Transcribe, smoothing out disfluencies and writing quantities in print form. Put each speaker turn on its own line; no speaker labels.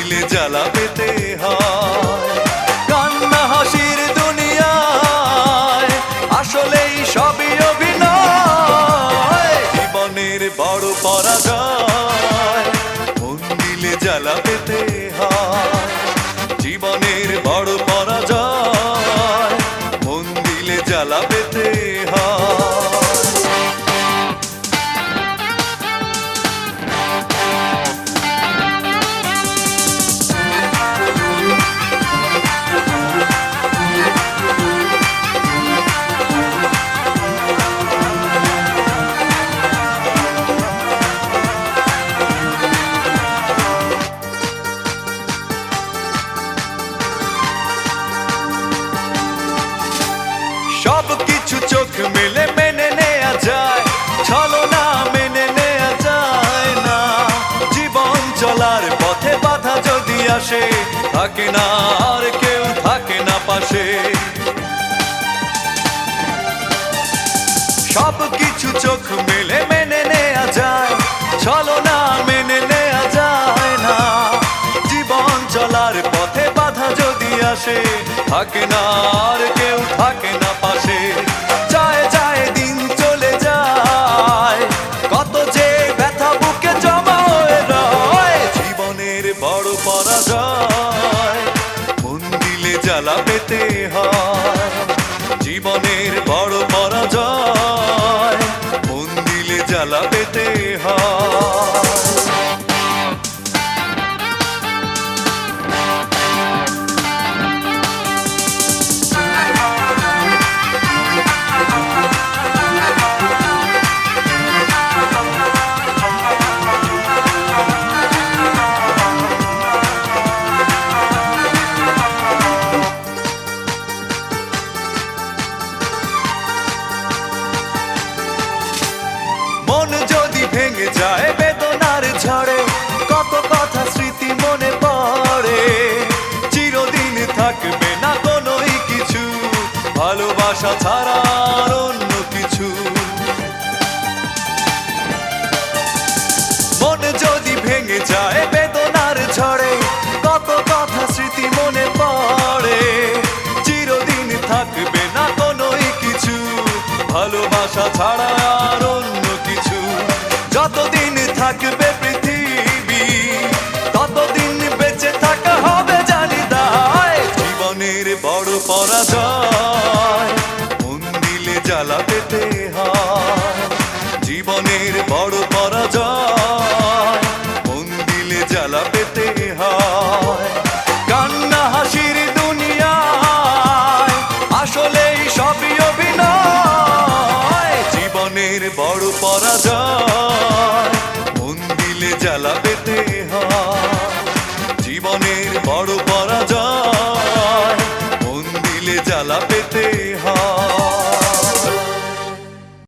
দিলে জ্বালা পেতে হয়। কান্না হাসির দুনিয়ায় আসলেই সবই অভিনয়, জীবনের বড় পরাজয় মন দিলে জ্বালা পেতে হয়। জীবনের বড় পরাজয় মন দিলে জ্বালা পেতে হয়। সব কিছু চোখ মেলে মেনে নেয়া যায়, ছলনা মেনে নেয়া যায় না। জীবন চলার পথে বাধা যদি আসে, থাকে না আর কেউ থাকে না পাশে। সব কিছু চোখ মেলে মেনে নেয়া যায়, ছলনা মেনে নেয়া যায় না। জীবন চলার পথে বাধা যদি আসে, থাকে না আর কেউ থাকে না পাশে। যায় যায় দিন চলে যায়, কত যে ব্যথা বুকে জমা হয়ে রয়। জীবনের বড় পরাজয় মন দিলে জ্বালা পেতে হয়। জীবনের বড় পরাজয় মন দিলে জ্বালা পেতে হয়। মন যদি ভেঙে যায় বেদনার ঝড়ে, কত কথা স্মৃতি মনে পড়ে। চিরদিন থাকবে না কোনোই কিছু, ভালোবাসা ছাড়া আর অন্য কিছু। মন যদি ভেঙে যায় বেদনার ঝড়ে, কত কথা স্মৃতি মনে পড়ে। চিরদিন থাকবে না কোনোই কিছু, ভালোবাসা ছাড়া আর অন্য কিছু। যতদিন থাকবে পৃথিবী, ততদিন বেঁচে থাকা হবে জানি দায়। জীবনের বড় পরাজয় মন দিলে জ্বালা পেতে হয়। জীবনের বড় পরাজয় মন দিলে জ্বালা পেতে হয়। কান্না হাসির দুনিয়ায় আসলেই সবই অভিনয়, জীবনের বড় পরাজয় মন দিলে জ্বালা পেতে হয়। জীবনের বড় পরাজয় মন দিলে জ্বালা পেতে